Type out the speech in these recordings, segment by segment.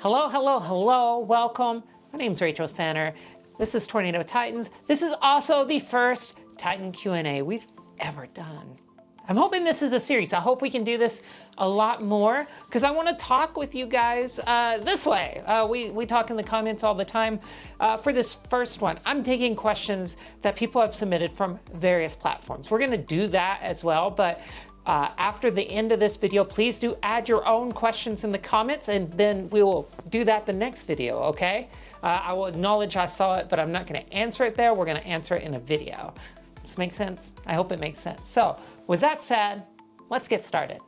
Hello, hello, hello, welcome. My name's Rachel Sanner. This is Tornado Titans. This is also the first Titan Q&A we've ever done. I'm hoping this is a series. I hope we can do this a lot more because I want to talk with you guys this way. We talk in the comments all the time. For this first one, I'm taking questions that people have submitted from various platforms. We're going to do that as well, but after the end of this video, please do add your own questions in the comments, and then we will do that the next video, okay? I will acknowledge I saw it, but I'm not going to answer it there. We're going to answer it in a video. Does this make sense? I hope it makes sense. So with that said, let's get started.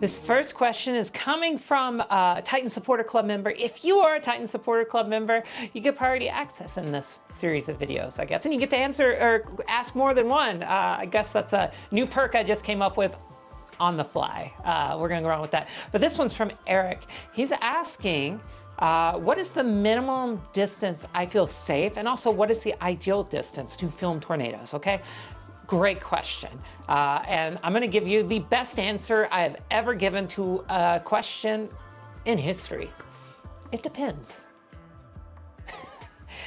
This first question is coming from a Titan Supporter Club member. If you are a Titan Supporter Club member, you get priority access in this series of videos, I guess. And you get to answer or ask more than one. I guess that's a new perk I just came up with on the fly. We're gonna go on with that. But this one's from Eric. He's asking, what is the minimum distance I feel safe? And also, what is the ideal distance to film tornadoes, okay? Great question. And I'm gonna give you the best answer I have ever given to a question in history. It depends.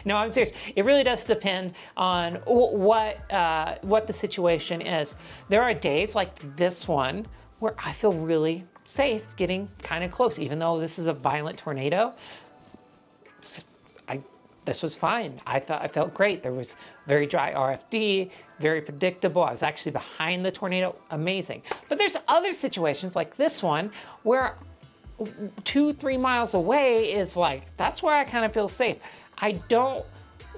No, I'm serious. It really does depend on what the situation is. There are days like this one where I feel really safe getting kind of close, even though this is a violent tornado. This was fine. I felt great. There was very dry RFD, very predictable. I was actually behind the tornado, amazing. But there's other situations like this one where 2-3 miles away is like, that's where I kind of feel safe. I don't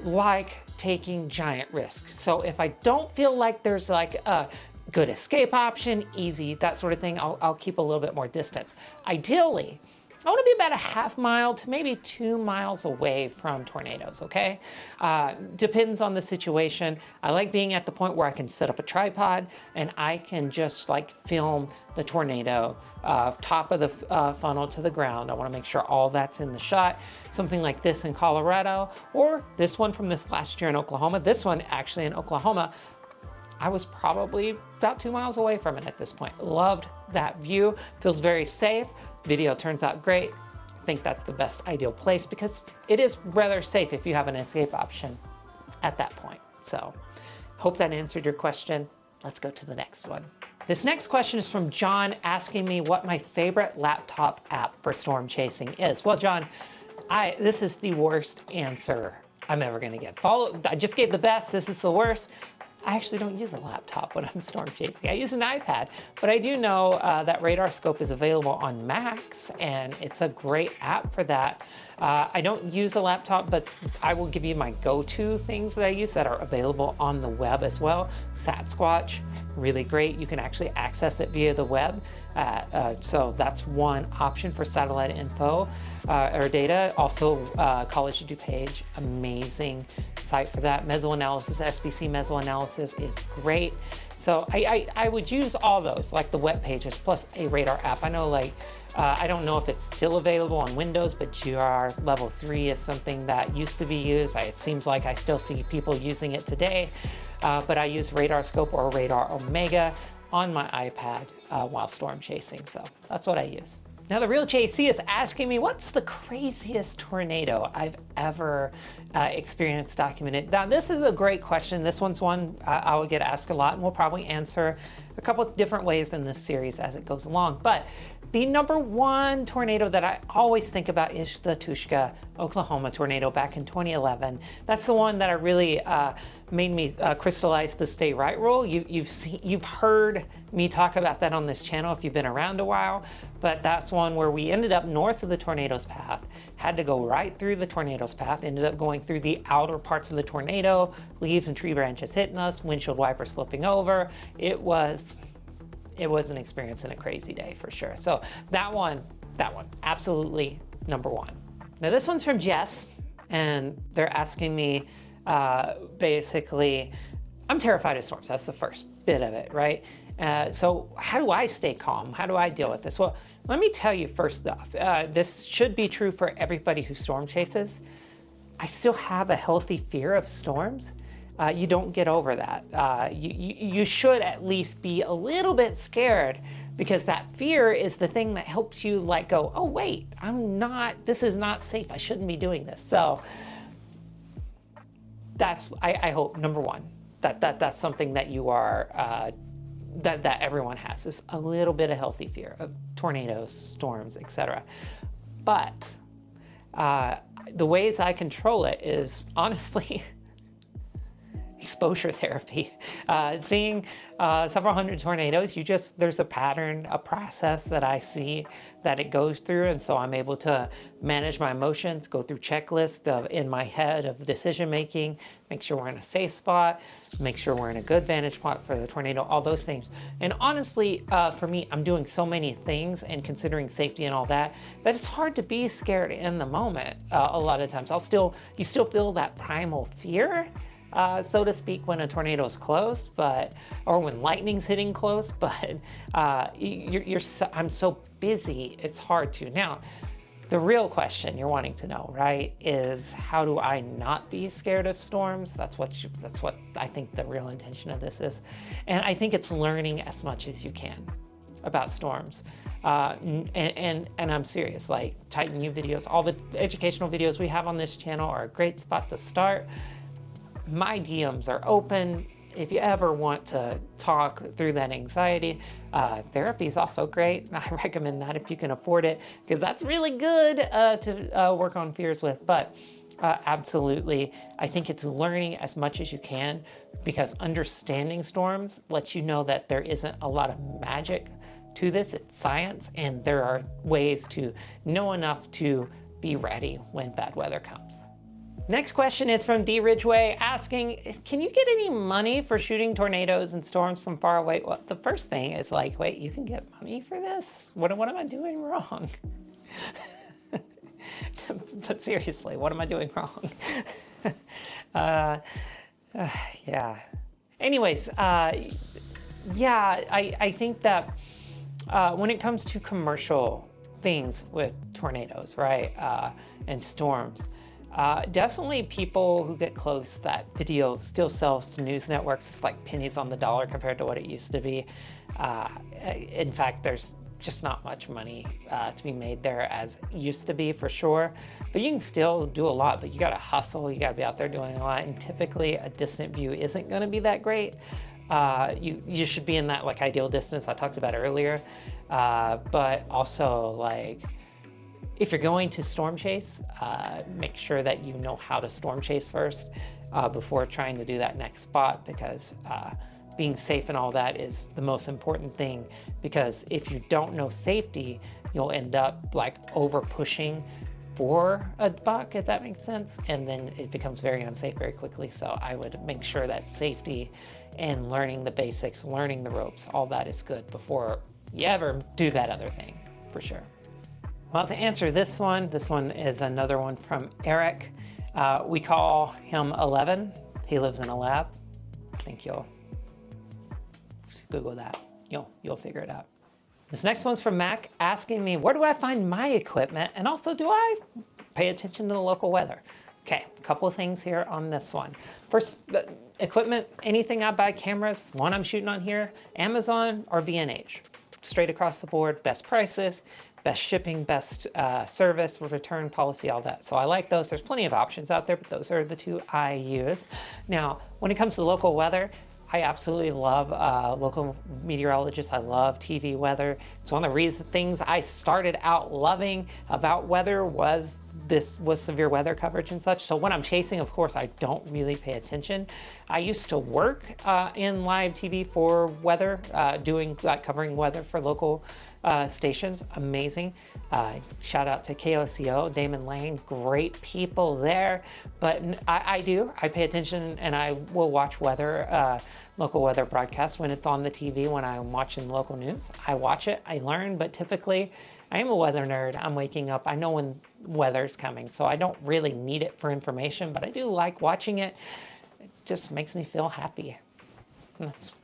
like taking giant risks. So if I don't feel like there's like a good escape option, easy, that sort of thing, I'll keep a little bit more distance. Ideally, I want to be about a half mile to maybe 2 miles away from tornadoes, okay? Depends on the situation. I like being at the point where I can set up a tripod and I can just like film the tornado, top of the funnel to the ground. I want to make sure all that's in the shot. Something like this in Colorado, or this one from this last year in Oklahoma. This one actually in Oklahoma, I was probably about 2 miles away from it at this point. Loved that view, feels very safe. Video turns out great. I think that's the best ideal place because it is rather safe if you have an escape option at that point. So hope that answered your question. Let's go to the next one. This next question is from John asking me what my favorite laptop app for storm chasing is. Well, John, this is the worst answer I'm ever gonna get. I just gave the best, this is the worst. I actually don't use a laptop when I'm storm chasing. I use an iPad, but I do know that Radar Scope is available on Macs, and it's a great app for that. I don't use a laptop, but I will give you my go-to things that I use that are available on the web as well. Sasquatch, really great. You can actually access it via the web. So that's one option for satellite info or data. Also, College DuPage, amazing site for that. Mesoanalysis, SBC Mesoanalysis is great. So I would use all those, like the web pages plus a radar app. I know, like, I don't know if it's still available on Windows, but GR Level 3 is something that used to be used. It seems like I still see people using it today, but I use Radar Scope or Radar Omega on my iPad while storm chasing, so that's what I use. Now the real JC is asking me, what's the craziest tornado I've ever experienced, documented? Now this is a great question. This one's one I will get asked a lot, and we'll probably answer a couple of different ways in this series as it goes along. But the number one tornado that I always think about is the Tushka, Oklahoma tornado back in 2011. That's the one that I really made me crystallize the stay right rule. You've heard me talk about that on this channel if you've been around a while, but that's one where we ended up north of the tornado's path, had to go right through the tornado's path, ended up going through the outer parts of the tornado, leaves and tree branches hitting us, windshield wipers flipping over. It was an experience and a crazy day for sure. So that one, absolutely number one. Now this one's from Jess, and they're asking me, basically, I'm terrified of storms. That's the first bit of it, right? So how do I stay calm? How do I deal with this? Well, let me tell you first off, this should be true for everybody who storm chases. I still have a healthy fear of storms. You don't get over that. You should at least be a little bit scared because that fear is the thing that helps you like go, oh wait, this is not safe. I shouldn't be doing this. So that's, I hope, number one, that's something that you are, that everyone has, is a little bit of healthy fear of tornadoes, storms, etc. But the ways I control it is honestly exposure therapy. Seeing several hundred tornadoes, there's a pattern, a process that I see that it goes through, and so I'm able to manage my emotions, go through checklists in my head of decision making, make sure we're in a safe spot, make sure we're in a good vantage spot for the tornado, all those things. And honestly, for me, I'm doing so many things and considering safety and all that it's hard to be scared in the moment. A lot of times you still feel that primal fear, so to speak, when a tornado is close, or when lightning's hitting close, but I'm so busy, it's hard to. Now, the real question you're wanting to know, right, is how do I not be scared of storms? That's what I think the real intention of this is. And I think it's learning as much as you can about storms. And I'm serious, like Titan U videos, all the educational videos we have on this channel are a great spot to start. My DMs are open. If you ever want to talk through that anxiety, therapy is also great. I recommend that if you can afford it, because that's really good to work on fears with. But absolutely, I think it's learning as much as you can, because understanding storms lets you know that there isn't a lot of magic to this. It's science, and there are ways to know enough to be ready when bad weather comes. Next question is from D. Ridgway asking, can you get any money for shooting tornadoes and storms from far away? Well, the first thing is like, wait, you can get money for this? What am I doing wrong? But seriously, what am I doing wrong? Yeah. Anyways, yeah, I think that when it comes to commercial things with tornadoes, right, and storms, definitely people who get close, that video still sells to news networks. It's like pennies on the dollar compared to what it used to be. In fact, there's just not much money to be made there as used to be, for sure. But you can still do a lot, but you gotta hustle, you gotta be out there doing a lot, and typically a distant view isn't gonna be that great. You should be in that like ideal distance I talked about earlier, but also like, if you're going to storm chase, make sure that you know how to storm chase first before trying to do that next spot, because being safe and all that is the most important thing, because if you don't know safety, you'll end up like over pushing for a buck, if that makes sense, and then it becomes very unsafe very quickly. So I would make sure that safety and learning the basics, learning the ropes, all that is good before you ever do that other thing, for sure. Well, to answer this one is another one from Eric. We call him 11. He lives in a lab. I think you'll Google that. You'll figure it out. This next one's from Mac, asking me, where do I find my equipment? And also, do I pay attention to the local weather? Okay, a couple of things here on this one. First, the equipment, anything I buy, cameras, one I'm shooting on here, Amazon or B&H. Straight across the board, best prices, best shipping, best service, return policy, all that. So I like those. There's plenty of options out there, but those are the two I use. Now, when it comes to local weather, I absolutely love local meteorologists. I love TV weather. It's one of the things I started out loving about weather was severe weather coverage and such. So when I'm chasing, of course, I don't really pay attention. I used to work in live TV for weather, covering weather for local stations. Amazing. Shout out to KOCO, Damon Lane, great people there. But I pay attention, and I will watch weather, local weather broadcasts when it's on the TV. When I'm watching local news, I watch it, I learn, but typically I am a weather nerd. I'm waking up, I know when weather's coming, so I don't really need it for information, but I do like watching it. It just makes me feel happy.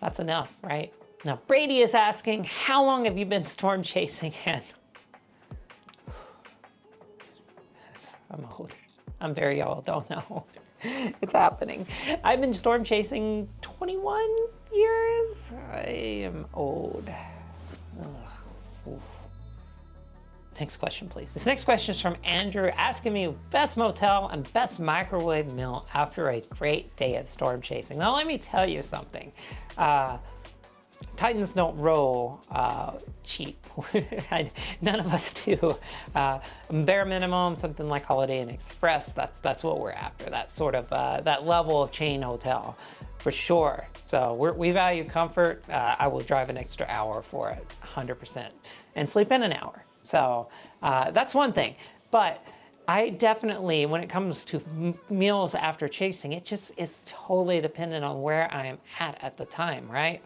That's enough, right? Now, Brady is asking, how long have you been storm chasing? And I'm old. I'm very old, don't know. It's happening. I've been storm chasing 21 years. I am old. Ugh. Oof. Next question, please. This next question is from Andrew, asking me best motel and best microwave meal after a great day of storm chasing. Now, let me tell you something. Titans don't roll cheap. None of us do. Bare minimum, something like Holiday Inn Express. That's what we're after. That sort of that level of chain hotel, for sure. So we value comfort. I will drive an extra hour for it, 100%, and sleep in an hour. So that's one thing. But I definitely, when it comes to meals after chasing, it just is totally dependent on where I am at the time, right?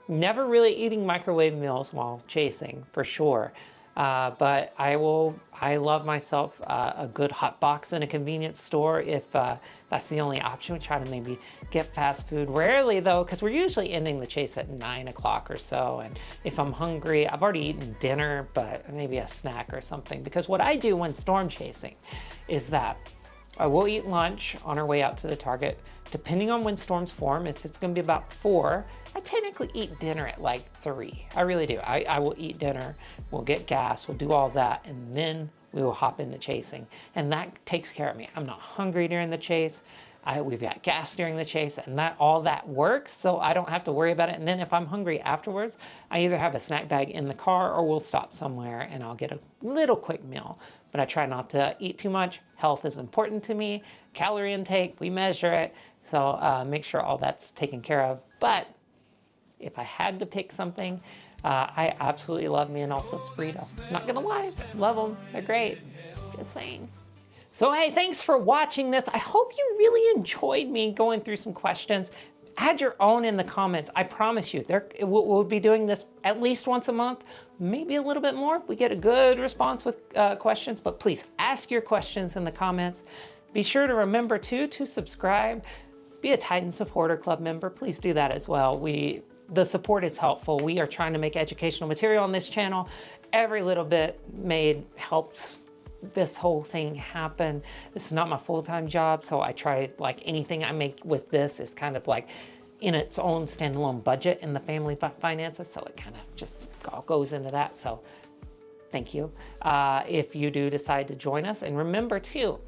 Never really eating microwave meals while chasing, for sure. But I love myself a good hot box in a convenience store if that's the only option. We try to maybe get fast food. Rarely though, because we're usually ending the chase at 9 o'clock or so. And if I'm hungry, I've already eaten dinner, but maybe a snack or something. Because what I do when storm chasing is that I will eat lunch on our way out to the target. Depending on when storms form, if it's gonna be about 4, I technically eat dinner at like 3. I really do. I will eat dinner, we'll get gas, we'll do all that, and then we will hop into chasing. And that takes care of me. I'm not hungry during the chase. We've got gas during the chase, and all that works, so I don't have to worry about it. And then if I'm hungry afterwards, I either have a snack bag in the car or we'll stop somewhere and I'll get a little quick meal. But I try not to eat too much. Health is important to me. Calorie intake, we measure it. So make sure all that's taken care of. But if I had to pick something, I absolutely love me an all-subs burrito. Not gonna lie, love them, they're great, just saying. So hey, thanks for watching this. I hope you really enjoyed me going through some questions. Add your own in the comments. I promise you, we'll be doing this at least once a month, maybe a little bit more if we get a good response with questions, but please ask your questions in the comments. Be sure to remember too, to subscribe, be a Titan Supporter Club member. Please do that as well. The support is helpful. We are trying to make educational material on this channel. Every little bit made helps this whole thing happen. This is not my full-time job, so I try, like anything I make with this is kind of like in its own standalone budget in the family finances, so it kind of just all goes into that. So thank you if you do decide to join us. And remember too,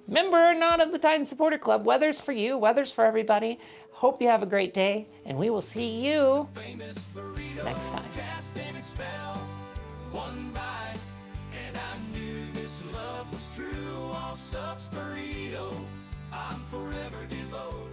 member or not of the Titan Supporter Club, weather's for you, weather's for everybody. Hope you have a great day, and we will see you next time. Love was true, all subs burrito, I'm forever devoted.